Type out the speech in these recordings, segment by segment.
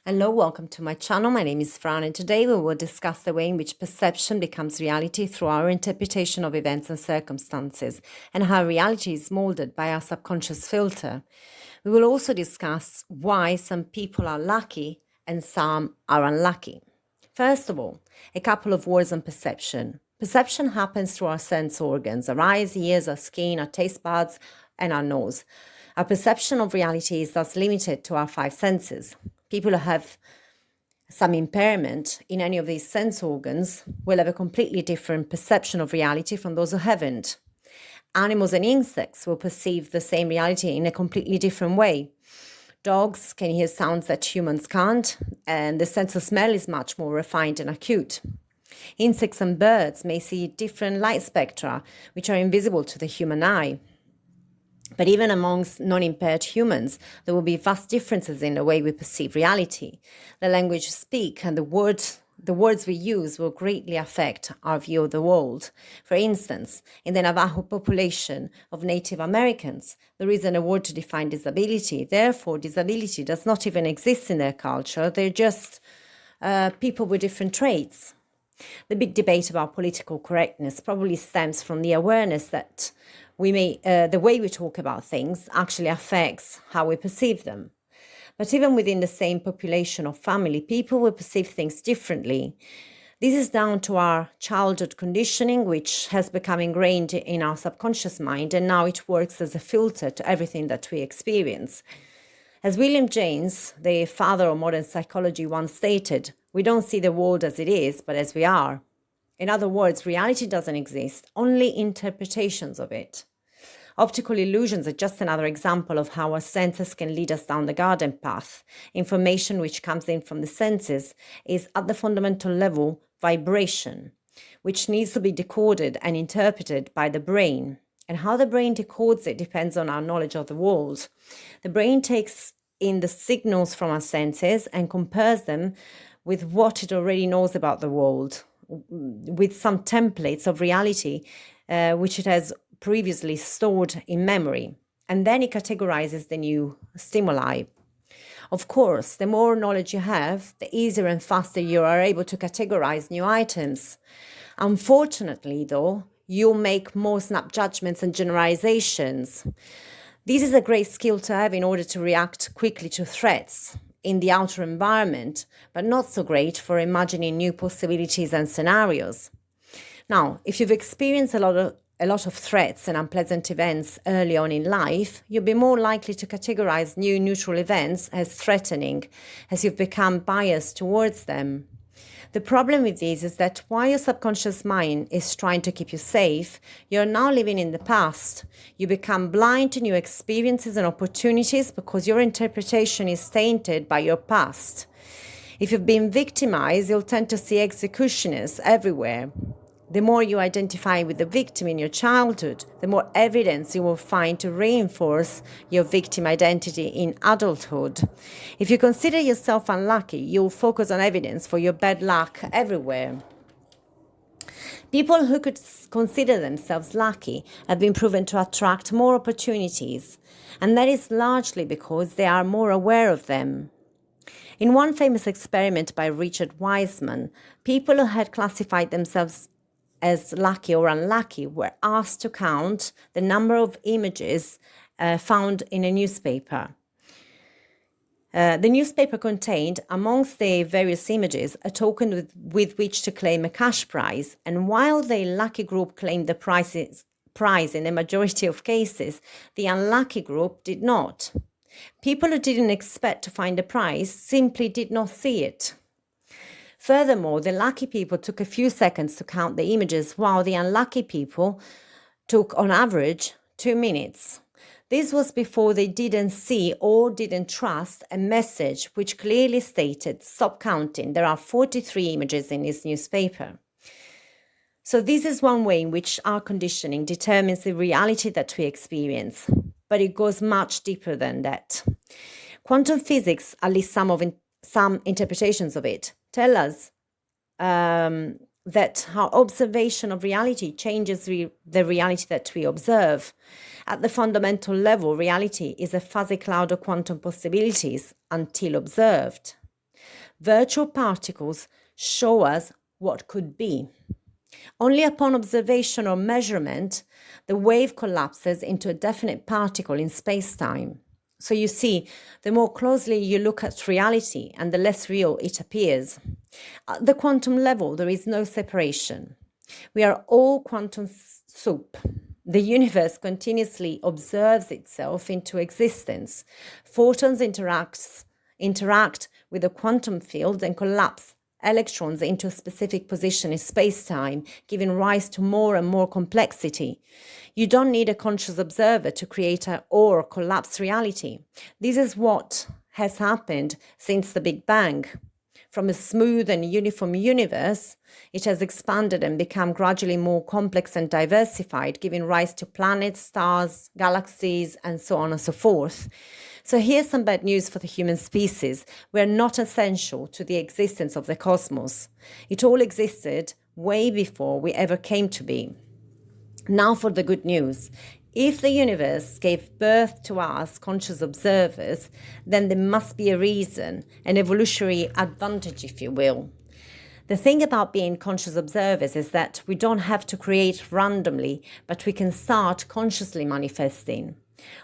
Hello, welcome to my channel. My name is Fran, and today we will discuss the way in which perception becomes reality through our interpretation of events and circumstances, and how reality is molded by our subconscious filter. We will also discuss why some people are lucky and some are unlucky. First of all, a couple of words on perception. Perception happens through our sense organs, our eyes, ears, our skin, our taste buds, and our nose. Our perception of reality is thus limited to our five senses. People who have some impairment in any of these sense organs will have a completely different perception of reality from those who haven't. Animals and insects will perceive the same reality in a completely different way. Dogs can hear sounds that humans can't, and the sense of smell is much more refined and acute. Insects and birds may see different light spectra, which are invisible to the human eye. But even amongst non-impaired humans, there will be vast differences in the way we perceive reality. The language we speak and the words we use will greatly affect our view of the world. For instance, in the Navajo population of Native Americans, there isn't a word to define disability. Therefore, disability does not even exist in their culture. They're just people with different traits. The big debate about political correctness probably stems from the awareness that the way we talk about things actually affects how we perceive them. But even within the same population or family, people will perceive things differently. This is down to our childhood conditioning, which has become ingrained in our subconscious mind, and now it works as a filter to everything that we experience. As William James, the father of modern psychology, once stated, we don't see the world as it is, but as we are. In other words, reality doesn't exist, only interpretations of it. Optical illusions are just another example of how our senses can lead us down the garden path. Information which comes in from the senses is, at the fundamental level, vibration, which needs to be decoded and interpreted by the brain. And how the brain decodes it depends on our knowledge of the world. The brain takes in the signals from our senses and compares them with what it already knows about the world, with some templates of reality which it has previously stored in memory, and then it categorizes the new stimuli. Of course, the more knowledge you have, the easier and faster you are able to categorize new items. Unfortunately, though, you'll make more snap judgments and generalizations. This is a great skill to have in order to react quickly to threats in the outer environment, but not so great for imagining new possibilities and scenarios. Now, if you've experienced a lot of threats and unpleasant events early on in life, you'll be more likely to categorize new neutral events as threatening, as you've become biased towards them. The problem with this is that while your subconscious mind is trying to keep you safe, you're now living in the past. You become blind to new experiences and opportunities because your interpretation is tainted by your past. If you've been victimized, you'll tend to see executioners everywhere. The more you identify with the victim in your childhood, the more evidence you will find to reinforce your victim identity in adulthood. If you consider yourself unlucky, you'll focus on evidence for your bad luck everywhere. People who could consider themselves lucky have been proven to attract more opportunities, and that is largely because they are more aware of them. In one famous experiment by Richard Wiseman, people who had classified themselves as lucky or unlucky were asked to count the number of images found in a newspaper. The newspaper contained, amongst the various images, a token with which to claim a cash prize, and while the lucky group claimed the prize in the majority of cases, the unlucky group did not. People who didn't expect to find the prize simply did not see it. Furthermore, the lucky people took a few seconds to count the images, while the unlucky people took, on average, 2 minutes. This was before they didn't see or didn't trust a message which clearly stated, "Stop counting, there are 43 images in this newspaper." So this is one way in which our conditioning determines the reality that we experience, but it goes much deeper than that. Quantum physics, at least some interpretations of it, tell us that our observation of reality changes the reality that we observe. At the fundamental level, reality is a fuzzy cloud of quantum possibilities until observed. Virtual particles show us what could be. Only upon observation or measurement, the wave collapses into a definite particle in space-time. So you see, the more closely you look at reality and the less real it appears. At the quantum level, there is no separation. We are all quantum soup. The universe continuously observes itself into existence. Photons interact with the quantum field and collapse electrons into a specific position in space-time, giving rise to more and more complexity. You don't need a conscious observer to create or collapse reality. This is what has happened since the Big Bang. From a smooth and uniform universe, it has expanded and become gradually more complex and diversified, giving rise to planets, stars, galaxies, and so on and so forth. So here's some bad news for the human species. We're not essential to the existence of the cosmos. It all existed way before we ever came to be. Now for the good news. If the universe gave birth to us, conscious observers, then there must be a reason, an evolutionary advantage, if you will. The thing about being conscious observers is that we don't have to create randomly, but we can start consciously manifesting.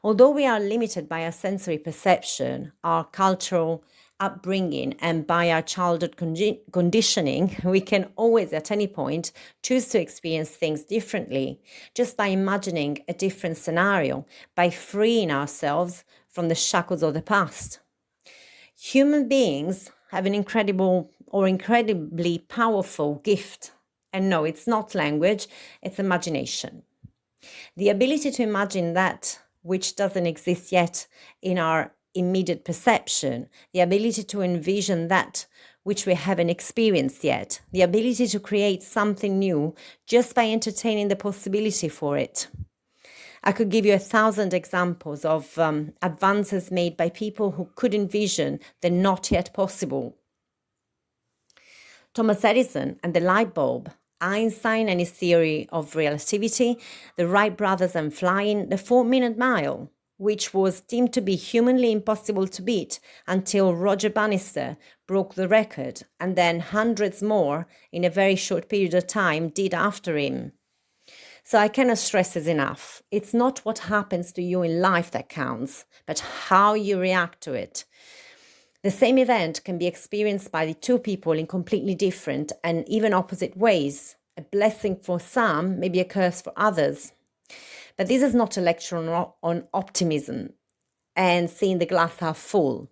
Although we are limited by our sensory perception, our cultural upbringing, and by our childhood conditioning, we can always, at any point, choose to experience things differently, just by imagining a different scenario, by freeing ourselves from the shackles of the past. Human beings have an incredibly powerful gift. And no, it's not language, it's imagination. The ability to imagine that which doesn't exist yet in our immediate perception, the ability to envision that which we haven't experienced yet, the ability to create something new just by entertaining the possibility for it. I could give you 1,000 examples of advances made by people who could envision the not yet possible. Thomas Edison and the light bulb, Einstein and his theory of relativity, the Wright brothers and flying the 4-minute mile, which was deemed to be humanly impossible to beat until Roger Bannister broke the record, and then hundreds more in a very short period of time did after him. So I cannot stress this enough. It's not what happens to you in life that counts, but how you react to it. The same event can be experienced by the two people in completely different and even opposite ways. A blessing for some, maybe a curse for others. But this is not a lecture on optimism and seeing the glass half full.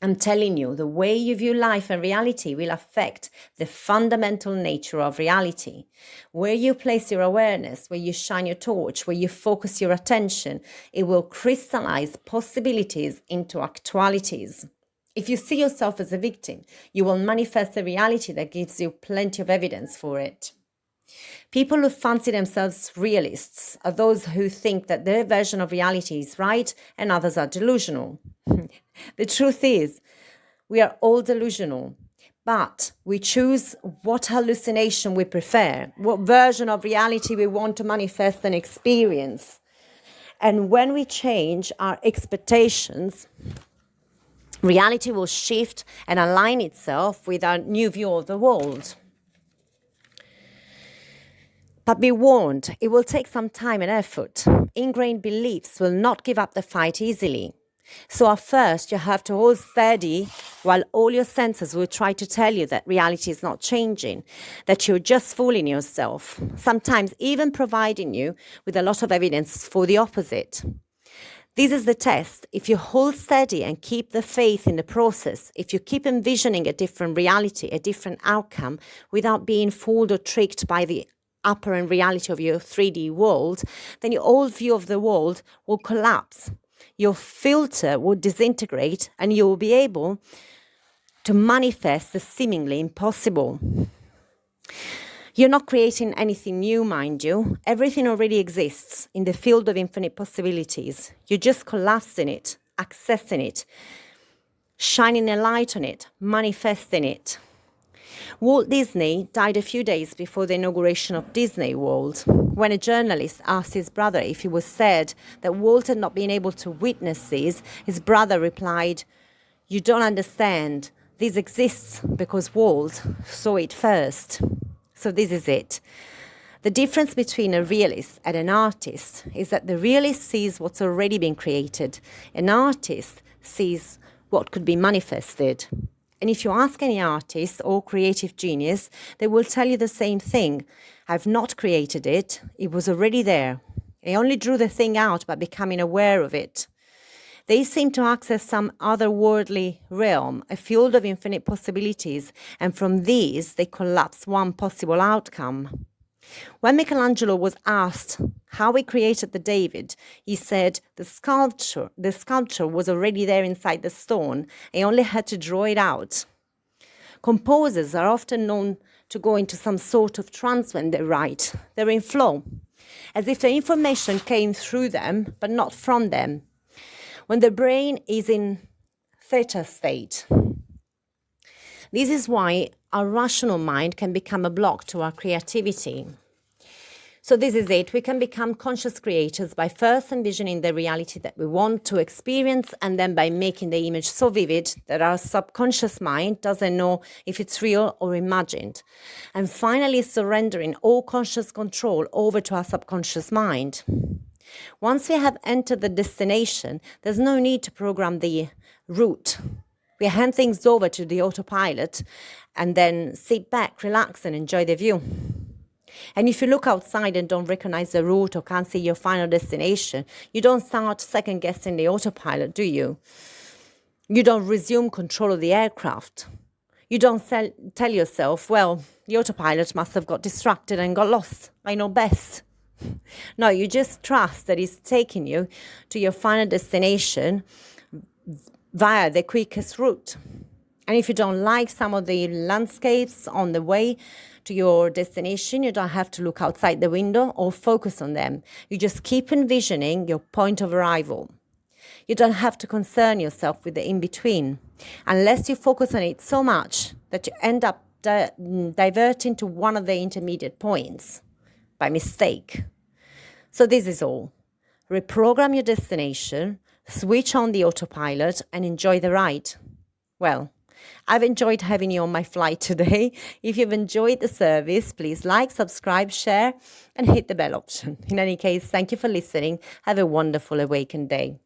I'm telling you, the way you view life and reality will affect the fundamental nature of reality. Where you place your awareness, where you shine your torch, where you focus your attention, it will crystallize possibilities into actualities. If you see yourself as a victim, you will manifest a reality that gives you plenty of evidence for it. People who fancy themselves realists are those who think that their version of reality is right and others are delusional. The truth is, we are all delusional, but we choose what hallucination we prefer, what version of reality we want to manifest and experience. And when we change our expectations, reality will shift and align itself with our new view of the world. But be warned, it will take some time and effort. Ingrained beliefs will not give up the fight easily. So at first, you have to hold steady while all your senses will try to tell you that reality is not changing, that you're just fooling yourself, sometimes even providing you with a lot of evidence for the opposite. This is the test. If you hold steady and keep the faith in the process, if you keep envisioning a different reality, a different outcome, without being fooled or tricked by the apparent reality of your 3D world, then your old view of the world will collapse. Your filter will disintegrate and you will be able to manifest the seemingly impossible. You're not creating anything new, mind you. Everything already exists in the field of infinite possibilities. You're just collapsing it, accessing it, shining a light on it, manifesting it. Walt Disney died a few days before the inauguration of Disney World. When a journalist asked his brother if he was sad that Walt had not been able to witness this, his brother replied, "You don't understand. This exists because Walt saw it first. So this is it. The difference between a realist and an artist is that the realist sees what's already been created. An artist sees what could be manifested. And if you ask any artist or creative genius, they will tell you the same thing. I've not created it. It was already there. I only drew the thing out by becoming aware of it. They seem to access some otherworldly realm, a field of infinite possibilities, and from these they collapse one possible outcome. When Michelangelo was asked how he created the David, he said the sculpture was already there inside the stone. He only had to draw it out. Composers are often known to go into some sort of trance when they write. They're in flow, as if the information came through them, but not from them. When the brain is in theta state. This is why our rational mind can become a block to our creativity. So this is it. We can become conscious creators by first envisioning the reality that we want to experience, and then by making the image so vivid that our subconscious mind doesn't know if it's real or imagined. And finally, surrendering all conscious control over to our subconscious mind. Once we have entered the destination, there's no need to program the route. We hand things over to the autopilot and then sit back, relax, and enjoy the view. And if you look outside and don't recognize the route or can't see your final destination, you don't start second-guessing the autopilot, do you? You don't resume control of the aircraft. You don't tell yourself, well, the autopilot must have got distracted and got lost. I know best. No, you just trust that it's taking you to your final destination via the quickest route. And if you don't like some of the landscapes on the way to your destination, you don't have to look outside the window or focus on them. You just keep envisioning your point of arrival. You don't have to concern yourself with the in-between, unless you focus on it so much that you end up diverting to one of the intermediate points by mistake. So this is all. Reprogram your destination, switch on the autopilot, and enjoy the ride. Well, I've enjoyed having you on my flight today. If you've enjoyed the service, please like, subscribe, share, and hit the bell option. In any case, thank you for listening. Have a wonderful awakened day.